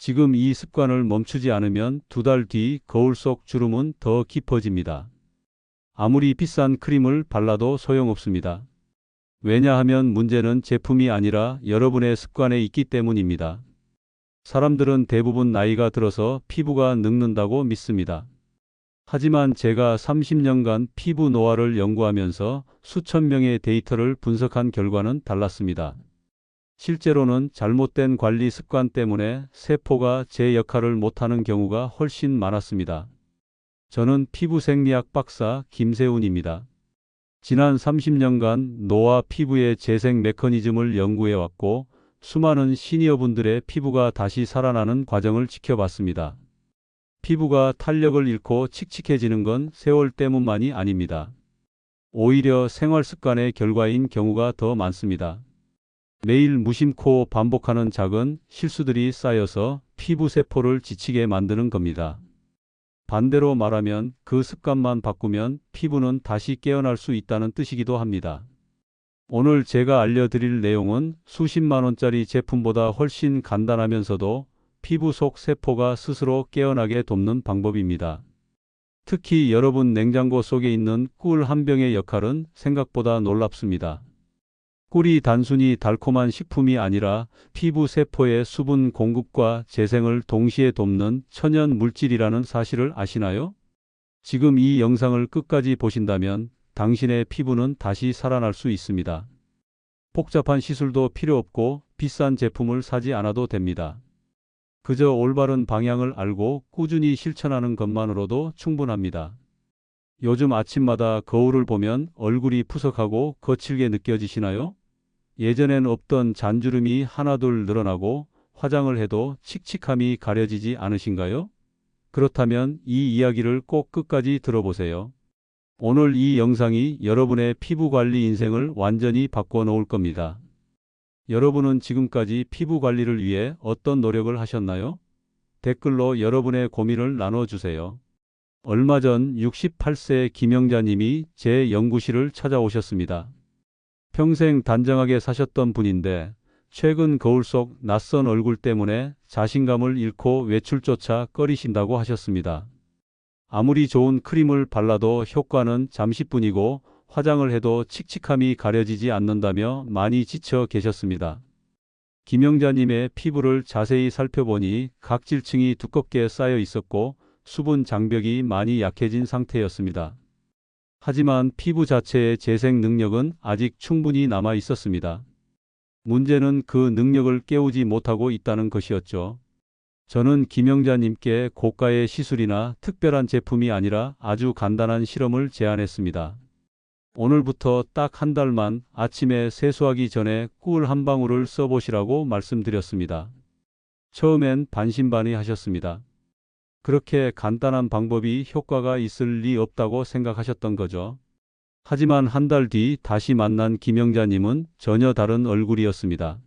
지금 이 습관을 멈추지 않으면 2달 뒤 거울 속 주름은 더 깊어집니다. 아무리 비싼 크림을 발라도 소용없습니다. 왜냐하면 문제는 제품이 아니라 여러분의 습관에 있기 때문입니다. 사람들은 대부분 나이가 들어서 피부가 늙는다고 믿습니다. 하지만 제가 30년간 피부 노화를 연구하면서 수천 명의 데이터를 분석한 결과는 달랐습니다. 실제로는 잘못된 관리 습관 때문에 세포가 제 역할을 못하는 경우가 훨씬 많았습니다. 저는 피부 생리학 박사 김세훈입니다. 지난 30년간 노화 피부의 재생 메커니즘을 연구해왔고 수많은 시니어분들의 피부가 다시 살아나는 과정을 지켜봤습니다. 피부가 탄력을 잃고 칙칙해지는 건 세월 때문만이 아닙니다. 오히려 생활 습관의 결과인 경우가 더 많습니다. 매일 무심코 반복하는 작은 실수들이 쌓여서 피부 세포를 지치게 만드는 겁니다. 반대로 말하면 그 습관만 바꾸면 피부는 다시 깨어날 수 있다는 뜻이기도 합니다. 오늘 제가 알려드릴 내용은 수십만 원짜리 제품보다 훨씬 간단하면서도 피부 속 세포가 스스로 깨어나게 돕는 방법입니다. 특히 여러분 냉장고 속에 있는 꿀 한 병의 역할은 생각보다 놀랍습니다. 꿀이 단순히 달콤한 식품이 아니라 피부 세포의 수분 공급과 재생을 동시에 돕는 천연 물질이라는 사실을 아시나요? 지금 이 영상을 끝까지 보신다면 당신의 피부는 다시 살아날 수 있습니다. 복잡한 시술도 필요 없고 비싼 제품을 사지 않아도 됩니다. 그저 올바른 방향을 알고 꾸준히 실천하는 것만으로도 충분합니다. 요즘 아침마다 거울을 보면 얼굴이 푸석하고 거칠게 느껴지시나요? 예전엔 없던 잔주름이 하나둘 늘어나고 화장을 해도 칙칙함이 가려지지 않으신가요? 그렇다면 이 이야기를 꼭 끝까지 들어보세요. 오늘 이 영상이 여러분의 피부 관리 인생을 완전히 바꿔 놓을 겁니다. 여러분은 지금까지 피부 관리를 위해 어떤 노력을 하셨나요? 댓글로 여러분의 고민을 나눠주세요. 얼마 전 68세 김영자님이 제 연구실을 찾아오셨습니다. 평생 단정하게 사셨던 분인데 최근 거울 속 낯선 얼굴 때문에 자신감을 잃고 외출조차 꺼리신다고 하셨습니다. 아무리 좋은 크림을 발라도 효과는 잠시뿐이고 화장을 해도 칙칙함이 가려지지 않는다며 많이 지쳐 계셨습니다. 김영자님의 피부를 자세히 살펴보니 각질층이 두껍게 쌓여 있었고 수분 장벽이 많이 약해진 상태였습니다. 하지만 피부 자체의 재생 능력은 아직 충분히 남아 있었습니다. 문제는 그 능력을 깨우지 못하고 있다는 것이었죠. 저는 김영자님께 고가의 시술이나 특별한 제품이 아니라 아주 간단한 실험을 제안했습니다. 오늘부터 딱 한 달만 아침에 세수하기 전에 꿀 한 방울을 써보시라고 말씀드렸습니다. 처음엔 반신반의하셨습니다. 그렇게 간단한 방법이 효과가 있을 리 없다고 생각하셨던 거죠. 하지만 한 달 뒤 다시 만난 김영자님은 전혀 다른 얼굴이었습니다.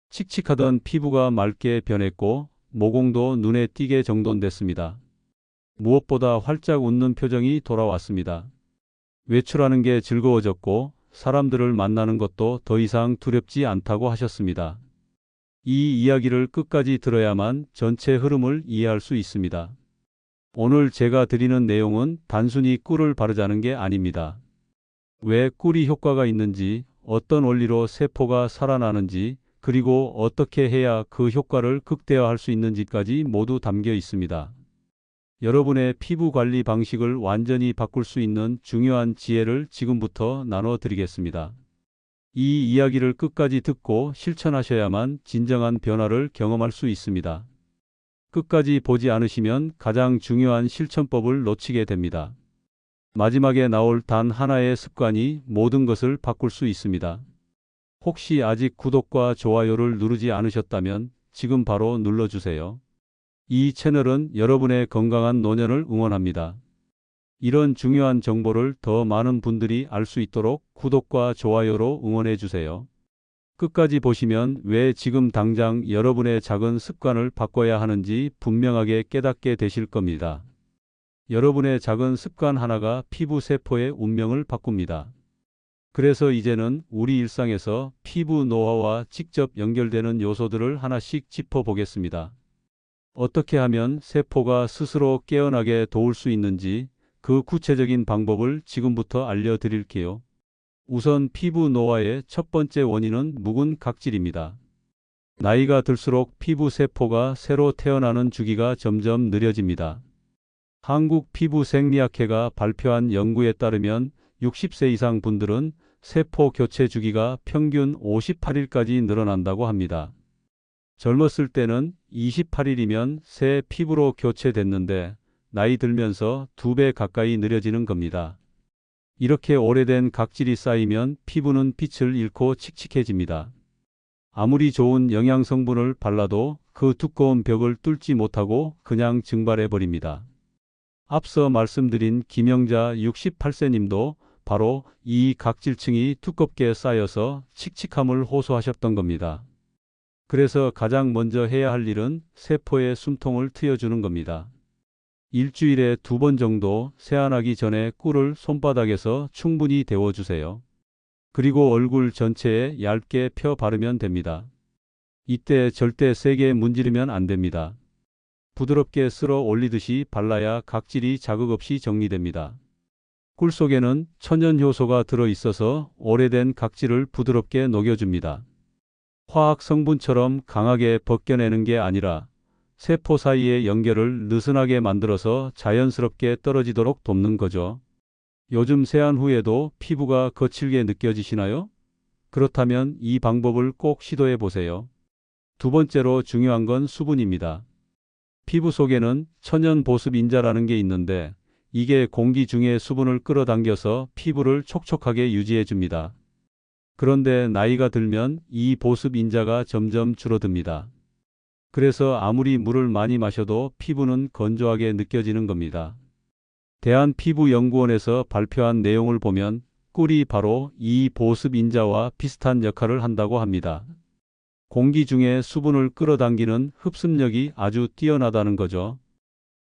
칙칙하던 피부가 맑게 변했고 모공도 눈에 띄게 정돈됐습니다. 무엇보다 활짝 웃는 표정이 돌아왔습니다. 외출하는 게 즐거워졌고 사람들을 만나는 것도 더 이상 두렵지 않다고 하셨습니다. 이 이야기를 끝까지 들어야만 전체 흐름을 이해할 수 있습니다. 오늘 제가 드리는 내용은 단순히 꿀을 바르자는 게 아닙니다. 왜 꿀이 효과가 있는지, 어떤 원리로 세포가 살아나는지, 그리고 어떻게 해야 그 효과를 극대화할 수 있는지까지 모두 담겨 있습니다. 여러분의 피부 관리 방식을 완전히 바꿀 수 있는 중요한 지혜를 지금부터 나눠드리겠습니다. 이 이야기를 끝까지 듣고 실천하셔야만 진정한 변화를 경험할 수 있습니다. 끝까지 보지 않으시면 가장 중요한 실천법을 놓치게 됩니다. 마지막에 나올 단 하나의 습관이 모든 것을 바꿀 수 있습니다. 혹시 아직 구독과 좋아요를 누르지 않으셨다면 지금 바로 눌러주세요. 이 채널은 여러분의 건강한 노년을 응원합니다. 이런 중요한 정보를 더 많은 분들이 알 수 있도록 구독과 좋아요로 응원해 주세요. 끝까지 보시면 왜 지금 당장 여러분의 작은 습관을 바꿔야 하는지 분명하게 깨닫게 되실 겁니다. 여러분의 작은 습관 하나가 피부 세포의 운명을 바꿉니다. 그래서 이제는 우리 일상에서 피부 노화와 직접 연결되는 요소들을 하나씩 짚어보겠습니다. 어떻게 하면 세포가 스스로 깨어나게 도울 수 있는지 그 구체적인 방법을 지금부터 알려드릴게요. 우선 피부 노화의 첫 번째 원인은 묵은 각질입니다. 나이가 들수록 피부 세포가 새로 태어나는 주기가 점점 느려집니다. 한국피부생리학회가 발표한 연구에 따르면 60세 이상 분들은 세포 교체 주기가 평균 58일까지 늘어난다고 합니다. 젊었을 때는 28일이면 새 피부로 교체됐는데 나이 들면서 2배 가까이 느려지는 겁니다. 이렇게 오래된 각질이 쌓이면 피부는 빛을 잃고 칙칙해집니다. 아무리 좋은 영양 성분을 발라도 그 두꺼운 벽을 뚫지 못하고 그냥 증발해 버립니다. 앞서 말씀드린 김영자 68세 님도 바로 이 각질층이 두껍게 쌓여서 칙칙함을 호소하셨던 겁니다. 그래서 가장 먼저 해야 할 일은 세포의 숨통을 트여주는 겁니다. 일주일에 2번 정도 세안하기 전에 꿀을 손바닥에서 충분히 데워주세요. 그리고 얼굴 전체에 얇게 펴 바르면 됩니다. 이때 절대 세게 문지르면 안 됩니다. 부드럽게 쓸어 올리듯이 발라야 각질이 자극 없이 정리됩니다. 꿀 속에는 천연 효소가 들어 있어서 오래된 각질을 부드럽게 녹여줍니다. 화학 성분처럼 강하게 벗겨내는 게 아니라 세포 사이의 연결을 느슨하게 만들어서 자연스럽게 떨어지도록 돕는 거죠. 요즘 세안 후에도 피부가 거칠게 느껴지시나요? 그렇다면 이 방법을 꼭 시도해 보세요. 두 번째로 중요한 건 수분입니다. 피부 속에는 천연 보습 인자라는 게 있는데 이게 공기 중에 수분을 끌어당겨서 피부를 촉촉하게 유지해 줍니다. 그런데 나이가 들면 이 보습 인자가 점점 줄어듭니다. 그래서 아무리 물을 많이 마셔도 피부는 건조하게 느껴지는 겁니다. 대한피부연구원에서 발표한 내용을 보면 꿀이 바로 이 보습 인자와 비슷한 역할을 한다고 합니다. 공기 중에 수분을 끌어당기는 흡습력이 아주 뛰어나다는 거죠.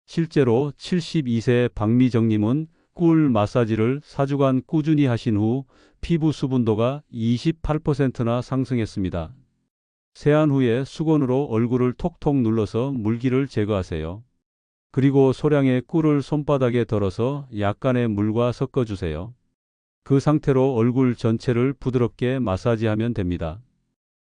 실제로 72세 박미정님은 꿀 마사지를 4주간 꾸준히 하신 후 피부 수분도가 28%나 상승했습니다. 세안 후에 수건으로 얼굴을 톡톡 눌러서 물기를 제거하세요. 그리고 소량의 꿀을 손바닥에 덜어서 약간의 물과 섞어주세요. 그 상태로 얼굴 전체를 부드럽게 마사지하면 됩니다.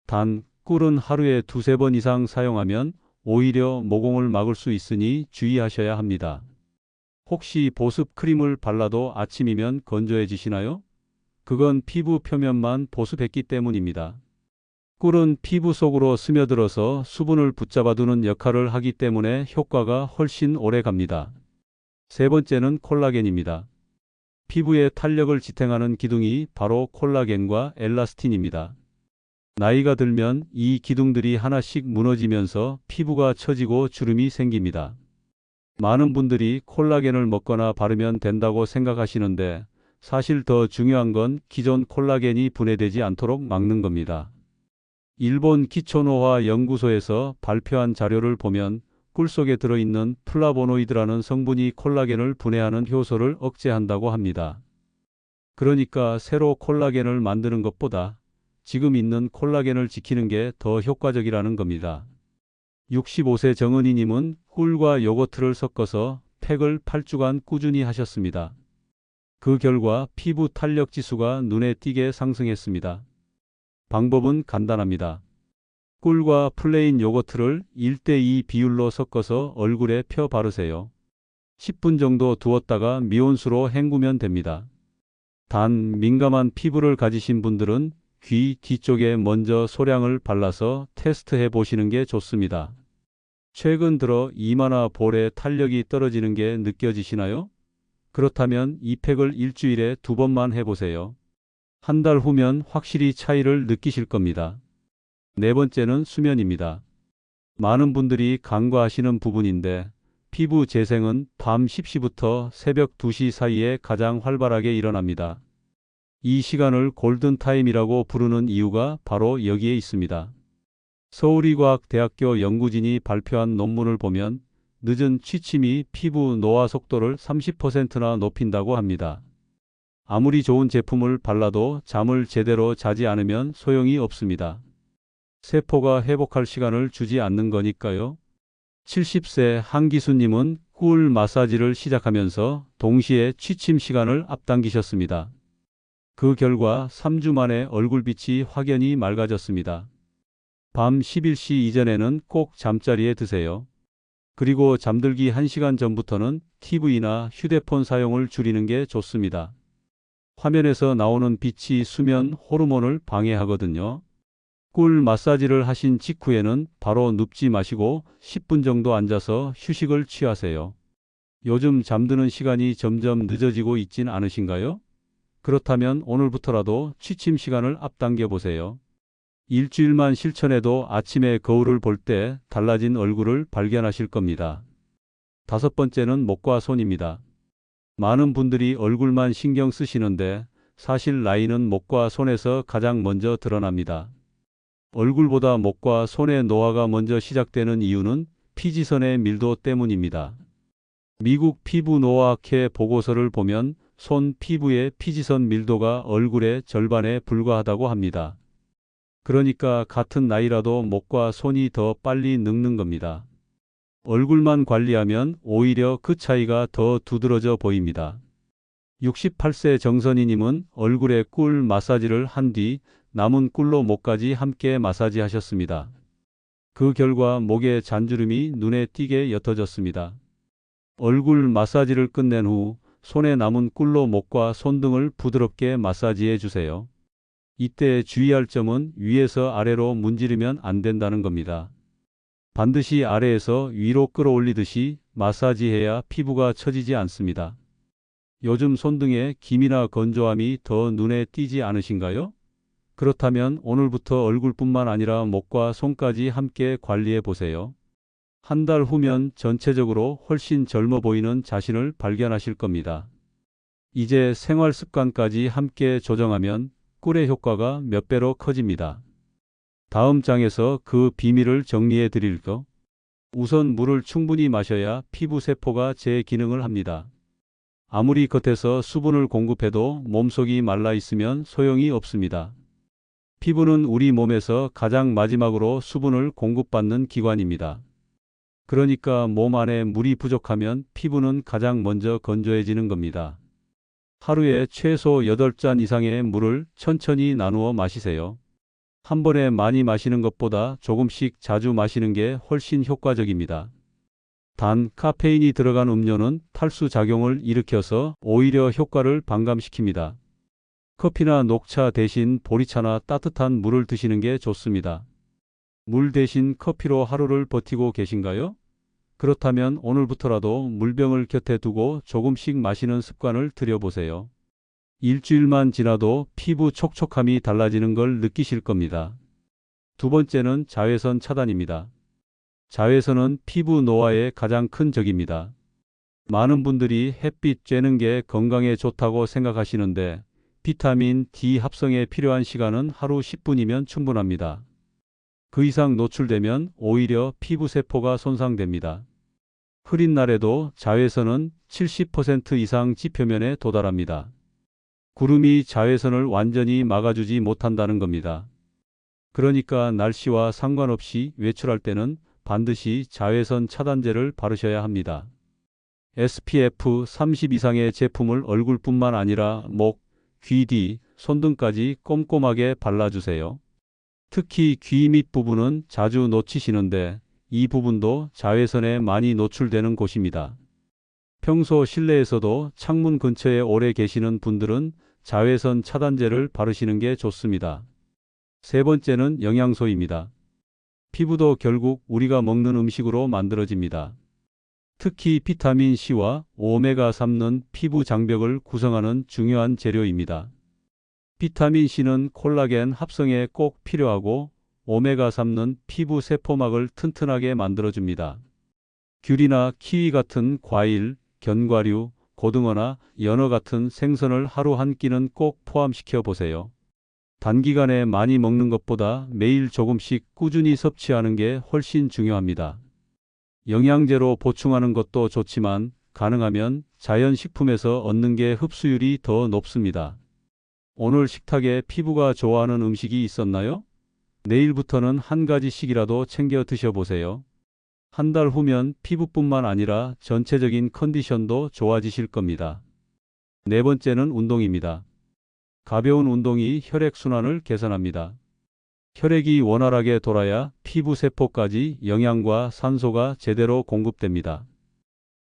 단, 꿀은 하루에 2~3번 이상 사용하면 오히려 모공을 막을 수 있으니 주의하셔야 합니다. 혹시 보습 크림을 발라도 아침이면 건조해지시나요? 그건 피부 표면만 보습했기 때문입니다. 꿀은 피부 속으로 스며들어서 수분을 붙잡아두는 역할을 하기 때문에 효과가 훨씬 오래 갑니다. 세 번째는 콜라겐입니다. 피부의 탄력을 지탱하는 기둥이 바로 콜라겐과 엘라스틴입니다. 나이가 들면 이 기둥들이 하나씩 무너지면서 피부가 처지고 주름이 생깁니다. 많은 분들이 콜라겐을 먹거나 바르면 된다고 생각하시는데 사실 더 중요한 건 기존 콜라겐이 분해되지 않도록 막는 겁니다. 일본 기초노화 연구소에서 발표한 자료를 보면 꿀 속에 들어있는 플라보노이드라는 성분이 콜라겐을 분해하는 효소를 억제한다고 합니다. 그러니까 새로 콜라겐을 만드는 것보다 지금 있는 콜라겐을 지키는 게 더 효과적이라는 겁니다. 65세 정은희님은 꿀과 요거트를 섞어서 팩을 8주간 꾸준히 하셨습니다. 그 결과 피부 탄력 지수가 눈에 띄게 상승했습니다. 방법은 간단합니다. 꿀과 플레인 요거트를 1:2 비율로 섞어서 얼굴에 펴 바르세요. 10분 정도 두었다가 미온수로 헹구면 됩니다. 단, 민감한 피부를 가지신 분들은 귀 뒤쪽에 먼저 소량을 발라서 테스트해 보시는 게 좋습니다. 최근 들어 이마나 볼에 탄력이 떨어지는 게 느껴지시나요? 그렇다면 이 팩을 일주일에 2번만 해보세요. 한 달 후면 확실히 차이를 느끼실 겁니다. 네 번째는 수면입니다. 많은 분들이 간과하시는 부분인데 피부 재생은 밤 10시부터 새벽 2시 사이에 가장 활발하게 일어납니다. 이 시간을 골든타임이라고 부르는 이유가 바로 여기에 있습니다. 서울의과학대학교 연구진이 발표한 논문을 보면 늦은 취침이 피부 노화 속도를 30%나 높인다고 합니다. 아무리 좋은 제품을 발라도 잠을 제대로 자지 않으면 소용이 없습니다. 세포가 회복할 시간을 주지 않는 거니까요. 70세 한기수님은 꿀 마사지를 시작하면서 동시에 취침 시간을 앞당기셨습니다. 그 결과 3주 만에 얼굴빛이 확연히 맑아졌습니다. 밤 11시 이전에는 꼭 잠자리에 드세요. 그리고 잠들기 1시간 전부터는 TV나 휴대폰 사용을 줄이는 게 좋습니다. 화면에서 나오는 빛이 수면 호르몬을 방해하거든요. 꿀 마사지를 하신 직후에는 바로 눕지 마시고 10분 정도 앉아서 휴식을 취하세요. 요즘 잠드는 시간이 점점 늦어지고 있진 않으신가요? 그렇다면 오늘부터라도 취침 시간을 앞당겨 보세요. 일주일만 실천해도 아침에 거울을 볼 때 달라진 얼굴을 발견하실 겁니다. 5번째는 목과 손입니다. 많은 분들이 얼굴만 신경 쓰시는데 사실 나이는 목과 손에서 가장 먼저 드러납니다. 얼굴보다 목과 손의 노화가 먼저 시작되는 이유는 피지선의 밀도 때문입니다. 미국 피부노화학회 보고서를 보면 손 피부의 피지선 밀도가 얼굴의 절반에 불과하다고 합니다. 그러니까 같은 나이라도 목과 손이 더 빨리 늙는 겁니다. 얼굴만 관리하면 오히려 그 차이가 더 두드러져 보입니다. 68세 정선희님은 얼굴에 꿀 마사지를 한 뒤 남은 꿀로 목까지 함께 마사지 하셨습니다. 그 결과 목의 잔주름이 눈에 띄게 옅어졌습니다. 얼굴 마사지를 끝낸 후 손에 남은 꿀로 목과 손등을 부드럽게 마사지해 주세요. 이때 주의할 점은 위에서 아래로 문지르면 안 된다는 겁니다. 반드시 아래에서 위로 끌어올리듯이 마사지해야 피부가 처지지 않습니다. 요즘 손등에 김이나 건조함이 더 눈에 띄지 않으신가요? 그렇다면 오늘부터 얼굴뿐만 아니라 목과 손까지 함께 관리해 보세요. 한 달 후면 전체적으로 훨씬 젊어 보이는 자신을 발견하실 겁니다. 이제 생활 습관까지 함께 조정하면 꿀의 효과가 몇 배로 커집니다. 다음 장에서 그 비밀을 정리해 드릴게요. 우선 물을 충분히 마셔야 피부 세포가 제 기능을 합니다. 아무리 겉에서 수분을 공급해도 몸속이 말라 있으면 소용이 없습니다. 피부는 우리 몸에서 가장 마지막으로 수분을 공급받는 기관입니다. 그러니까 몸 안에 물이 부족하면 피부는 가장 먼저 건조해지는 겁니다. 하루에 최소 8잔 이상의 물을 천천히 나누어 마시세요. 한 번에 많이 마시는 것보다 조금씩 자주 마시는 게 훨씬 효과적입니다. 단, 카페인이 들어간 음료는 탈수 작용을 일으켜서 오히려 효과를 반감시킵니다. 커피나 녹차 대신 보리차나 따뜻한 물을 드시는 게 좋습니다. 물 대신 커피로 하루를 버티고 계신가요? 그렇다면 오늘부터라도 물병을 곁에 두고 조금씩 마시는 습관을 들여보세요. 일주일만 지나도 피부 촉촉함이 달라지는 걸 느끼실 겁니다. 2번째는 자외선 차단입니다. 자외선은 피부 노화의 가장 큰 적입니다. 많은 분들이 햇빛 쬐는 게 건강에 좋다고 생각하시는데 비타민 D 합성에 필요한 시간은 하루 10분이면 충분합니다. 그 이상 노출되면 오히려 피부 세포가 손상됩니다. 흐린 날에도 자외선은 70% 이상 지표면에 도달합니다. 구름이 자외선을 완전히 막아주지 못한다는 겁니다. 그러니까 날씨와 상관없이 외출할 때는 반드시 자외선 차단제를 바르셔야 합니다. SPF 30 이상의 제품을 얼굴뿐만 아니라 목, 귀 뒤, 손등까지 꼼꼼하게 발라주세요. 특히 귀 밑부분은 자주 놓치시는데 이 부분도 자외선에 많이 노출되는 곳입니다. 평소 실내에서도 창문 근처에 오래 계시는 분들은 자외선 차단제를 바르시는 게 좋습니다. 3번째는 영양소입니다. 피부도 결국 우리가 먹는 음식으로 만들어집니다. 특히 비타민 C와 오메가3는 피부 장벽을 구성하는 중요한 재료입니다. 비타민 C는 콜라겐 합성에 꼭 필요하고 오메가3는 피부 세포막을 튼튼하게 만들어줍니다. 귤이나 키위 같은 과일, 견과류, 고등어나 연어 같은 생선을 하루 한 끼는 꼭 포함시켜 보세요. 단기간에 많이 먹는 것보다 매일 조금씩 꾸준히 섭취하는 게 훨씬 중요합니다. 영양제로 보충하는 것도 좋지만 가능하면 자연식품에서 얻는 게 흡수율이 더 높습니다. 오늘 식탁에 피부가 좋아하는 음식이 있었나요? 내일부터는 한 가지씩이라도 챙겨 드셔보세요. 한 달 후면 피부뿐만 아니라 전체적인 컨디션도 좋아지실 겁니다. 네 번째는 운동입니다. 가벼운 운동이 혈액순환을 개선합니다. 혈액이 원활하게 돌아야 피부 세포까지 영양과 산소가 제대로 공급됩니다.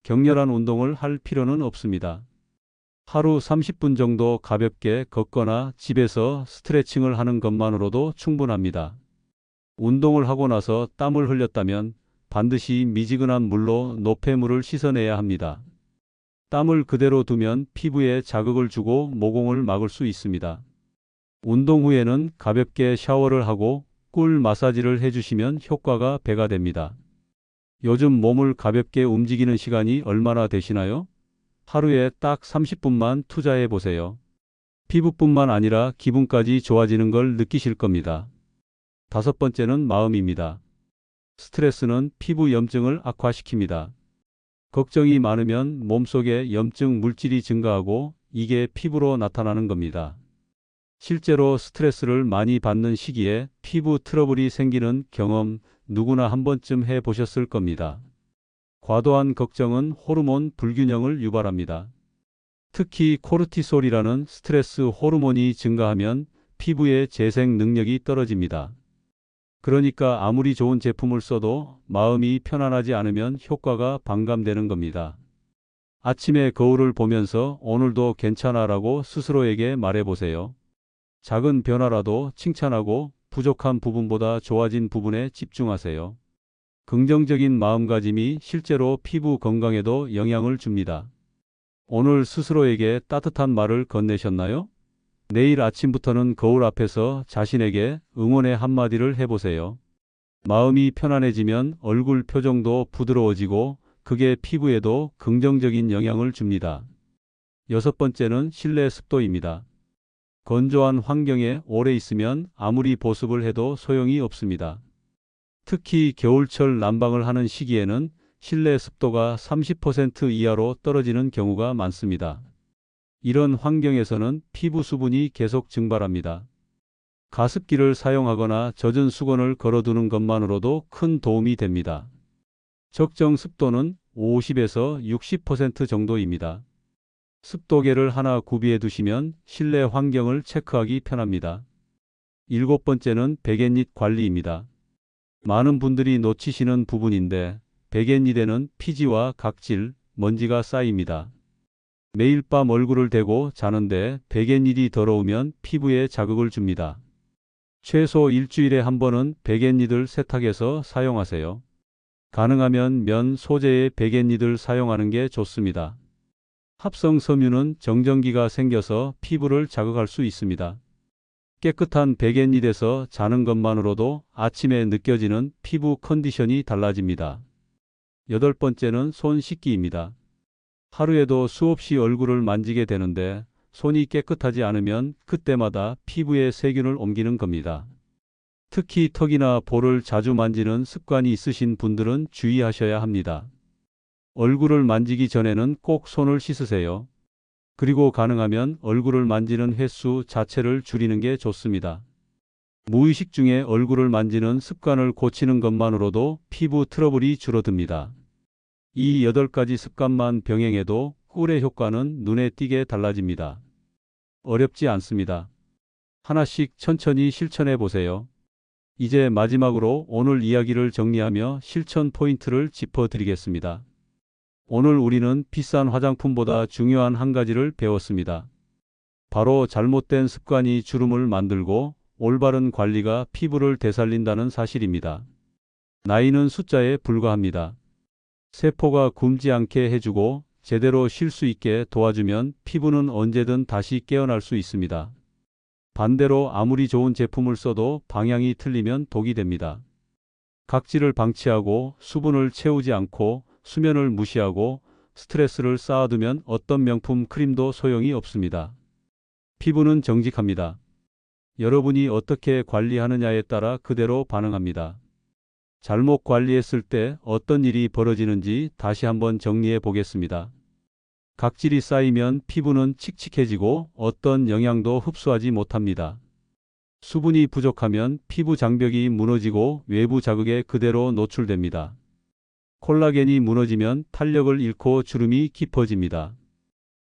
격렬한 운동을 할 필요는 없습니다. 하루 30분 정도 가볍게 걷거나 집에서 스트레칭을 하는 것만으로도 충분합니다. 운동을 하고 나서 땀을 흘렸다면 반드시 미지근한 물로 노폐물을 씻어내야 합니다. 땀을 그대로 두면 피부에 자극을 주고 모공을 막을 수 있습니다. 운동 후에는 가볍게 샤워를 하고 꿀 마사지를 해주시면 효과가 배가 됩니다. 요즘 몸을 가볍게 움직이는 시간이 얼마나 되시나요? 하루에 딱 30분만 투자해 보세요. 피부뿐만 아니라 기분까지 좋아지는 걸 느끼실 겁니다. 다섯 번째는 마음입니다. 스트레스는 피부 염증을 악화시킵니다. 걱정이 많으면 몸속에 염증 물질이 증가하고 이게 피부로 나타나는 겁니다. 실제로 스트레스를 많이 받는 시기에 피부 트러블이 생기는 경험 누구나 한 번쯤 해 보셨을 겁니다. 과도한 걱정은 호르몬 불균형을 유발합니다. 특히 코르티솔이라는 스트레스 호르몬이 증가하면 피부의 재생 능력이 떨어집니다. 그러니까 아무리 좋은 제품을 써도 마음이 편안하지 않으면 효과가 반감되는 겁니다. 아침에 거울을 보면서 오늘도 괜찮아라고 스스로에게 말해보세요. 작은 변화라도 칭찬하고 부족한 부분보다 좋아진 부분에 집중하세요. 긍정적인 마음가짐이 실제로 피부 건강에도 영향을 줍니다. 오늘 스스로에게 따뜻한 말을 건네셨나요? 내일 아침부터는 거울 앞에서 자신에게 응원의 한마디를 해보세요. 마음이 편안해지면 얼굴 표정도 부드러워지고 그게 피부에도 긍정적인 영향을 줍니다. 여섯 번째는 실내 습도입니다. 건조한 환경에 오래 있으면 아무리 보습을 해도 소용이 없습니다. 특히 겨울철 난방을 하는 시기에는 실내 습도가 30% 이하로 떨어지는 경우가 많습니다. 이런 환경에서는 피부 수분이 계속 증발합니다. 가습기를 사용하거나 젖은 수건을 걸어두는 것만으로도 큰 도움이 됩니다. 적정 습도는 50에서 60% 정도입니다. 습도계를 하나 구비해 두시면 실내 환경을 체크하기 편합니다. 일곱 번째는 백엔닛 관리입니다. 많은 분들이 놓치시는 부분인데 백엔닛에는 피지와 각질, 먼지가 쌓입니다. 매일 밤 얼굴을 대고 자는데 백엔닛이 더러우면 피부에 자극을 줍니다. 최소 일주일에 한 번은 백엔닛을 세탁해서 사용하세요. 가능하면 면 소재의 백엔닛을 사용하는 게 좋습니다. 합성 섬유는 정전기가 생겨서 피부를 자극할 수 있습니다. 깨끗한 백엔닛에서 자는 것만으로도 아침에 느껴지는 피부 컨디션이 달라집니다. 여덟 번째는 손 씻기입니다. 하루에도 수없이 얼굴을 만지게 되는데 손이 깨끗하지 않으면 그때마다 피부에 세균을 옮기는 겁니다. 특히 턱이나 볼을 자주 만지는 습관이 있으신 분들은 주의하셔야 합니다. 얼굴을 만지기 전에는 꼭 손을 씻으세요. 그리고 가능하면 얼굴을 만지는 횟수 자체를 줄이는 게 좋습니다. 무의식 중에 얼굴을 만지는 습관을 고치는 것만으로도 피부 트러블이 줄어듭니다. 이 8가지 습관만 병행해도 꿀의 효과는 눈에 띄게 달라집니다. 어렵지 않습니다. 하나씩 천천히 실천해 보세요. 이제 마지막으로 오늘 이야기를 정리하며 실천 포인트를 짚어드리겠습니다. 오늘 우리는 비싼 화장품보다 중요한 한 가지를 배웠습니다. 바로 잘못된 습관이 주름을 만들고 올바른 관리가 피부를 되살린다는 사실입니다. 나이는 숫자에 불과합니다. 세포가 굶지 않게 해주고 제대로 쉴 수 있게 도와주면 피부는 언제든 다시 깨어날 수 있습니다. 반대로 아무리 좋은 제품을 써도 방향이 틀리면 독이 됩니다. 각질을 방치하고 수분을 채우지 않고 수면을 무시하고 스트레스를 쌓아두면 어떤 명품 크림도 소용이 없습니다. 피부는 정직합니다. 여러분이 어떻게 관리하느냐에 따라 그대로 반응합니다. 잘못 관리했을 때 어떤 일이 벌어지는지 다시 한번 정리해 보겠습니다. 각질이 쌓이면 피부는 칙칙해지고 어떤 영양도 흡수하지 못합니다. 수분이 부족하면 피부 장벽이 무너지고 외부 자극에 그대로 노출됩니다. 콜라겐이 무너지면 탄력을 잃고 주름이 깊어집니다.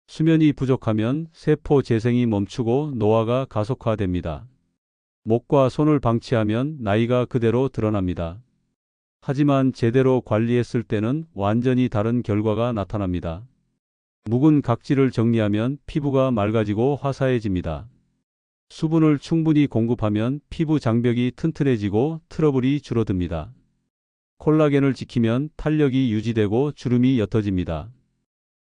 수면이 부족하면 세포 재생이 멈추고 노화가 가속화됩니다. 목과 손을 방치하면 나이가 그대로 드러납니다. 하지만 제대로 관리했을 때는 완전히 다른 결과가 나타납니다. 묵은 각질을 정리하면 피부가 맑아지고 화사해집니다. 수분을 충분히 공급하면 피부 장벽이 튼튼해지고 트러블이 줄어듭니다. 콜라겐을 지키면 탄력이 유지되고 주름이 옅어집니다.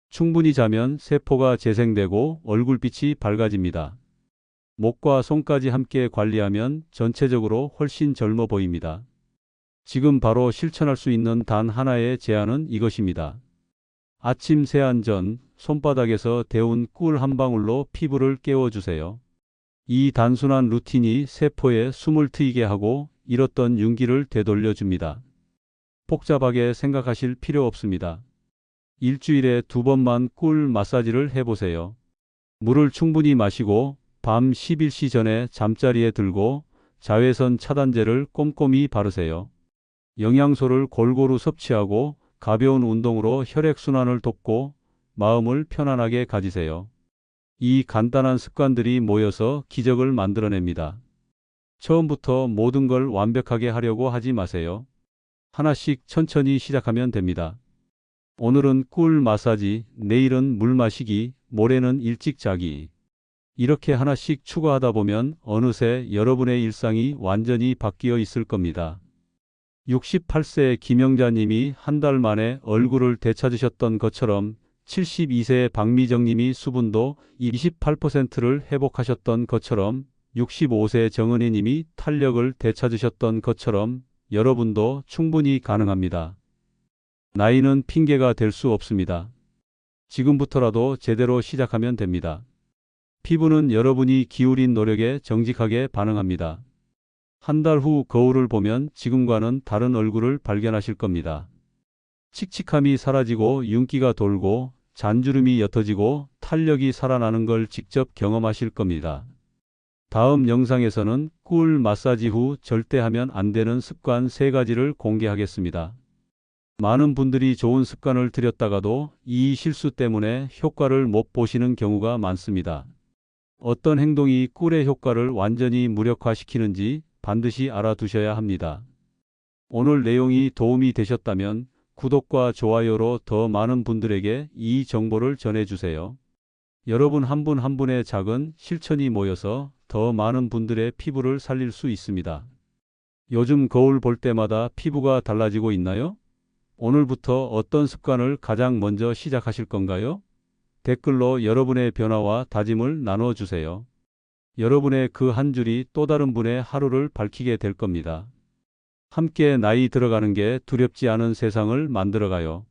충분히 자면 세포가 재생되고 얼굴빛이 밝아집니다. 목과 손까지 함께 관리하면 전체적으로 훨씬 젊어 보입니다. 지금 바로 실천할 수 있는 단 하나의 제안은 이것입니다. 아침 세안 전 손바닥에서 데운 꿀 한 방울로 피부를 깨워주세요. 이 단순한 루틴이 세포에 숨을 트이게 하고 잃었던 윤기를 되돌려줍니다. 복잡하게 생각하실 필요 없습니다. 일주일에 2번만 꿀 마사지를 해보세요. 물을 충분히 마시고 밤 11시 전에 잠자리에 들고 자외선 차단제를 꼼꼼히 바르세요. 영양소를 골고루 섭취하고 가벼운 운동으로 혈액순환을 돕고 마음을 편안하게 가지세요. 이 간단한 습관들이 모여서 기적을 만들어냅니다. 처음부터 모든 걸 완벽하게 하려고 하지 마세요. 하나씩 천천히 시작하면 됩니다. 오늘은 꿀 마사지, 내일은 물 마시기, 모레는 일찍 자기. 이렇게 하나씩 추가하다 보면 어느새 여러분의 일상이 완전히 바뀌어 있을 겁니다. 68세 김영자님이 한 달 만에 얼굴을 되찾으셨던 것처럼 72세의 박미정님이 수분도 28%를 회복하셨던 것처럼 65세 정은혜님이 탄력을 되찾으셨던 것처럼 여러분도 충분히 가능합니다. 나이는 핑계가 될 수 없습니다. 지금부터라도 제대로 시작하면 됩니다. 피부는 여러분이 기울인 노력에 정직하게 반응합니다. 한 달 후 거울을 보면 지금과는 다른 얼굴을 발견하실 겁니다. 칙칙함이 사라지고 윤기가 돌고 잔주름이 옅어지고 탄력이 살아나는 걸 직접 경험하실 겁니다. 다음 영상에서는 꿀 마사지 후 절대 하면 안 되는 습관 3가지를 공개하겠습니다. 많은 분들이 좋은 습관을 들였다가도 이 실수 때문에 효과를 못 보시는 경우가 많습니다. 어떤 행동이 꿀의 효과를 완전히 무력화시키는지 반드시 알아두셔야 합니다. 오늘 내용이 도움이 되셨다면 구독과 좋아요로 더 많은 분들에게 이 정보를 전해주세요. 여러분 한 분 한 분의 작은 실천이 모여서 더 많은 분들의 피부를 살릴 수 있습니다. 요즘 거울 볼 때마다 피부가 달라지고 있나요? 오늘부터 어떤 습관을 가장 먼저 시작하실 건가요? 댓글로 여러분의 변화와 다짐을 나눠주세요. 여러분의 그 한 줄이 또 다른 분의 하루를 밝히게 될 겁니다. 함께 나이 들어가는 게 두렵지 않은 세상을 만들어가요.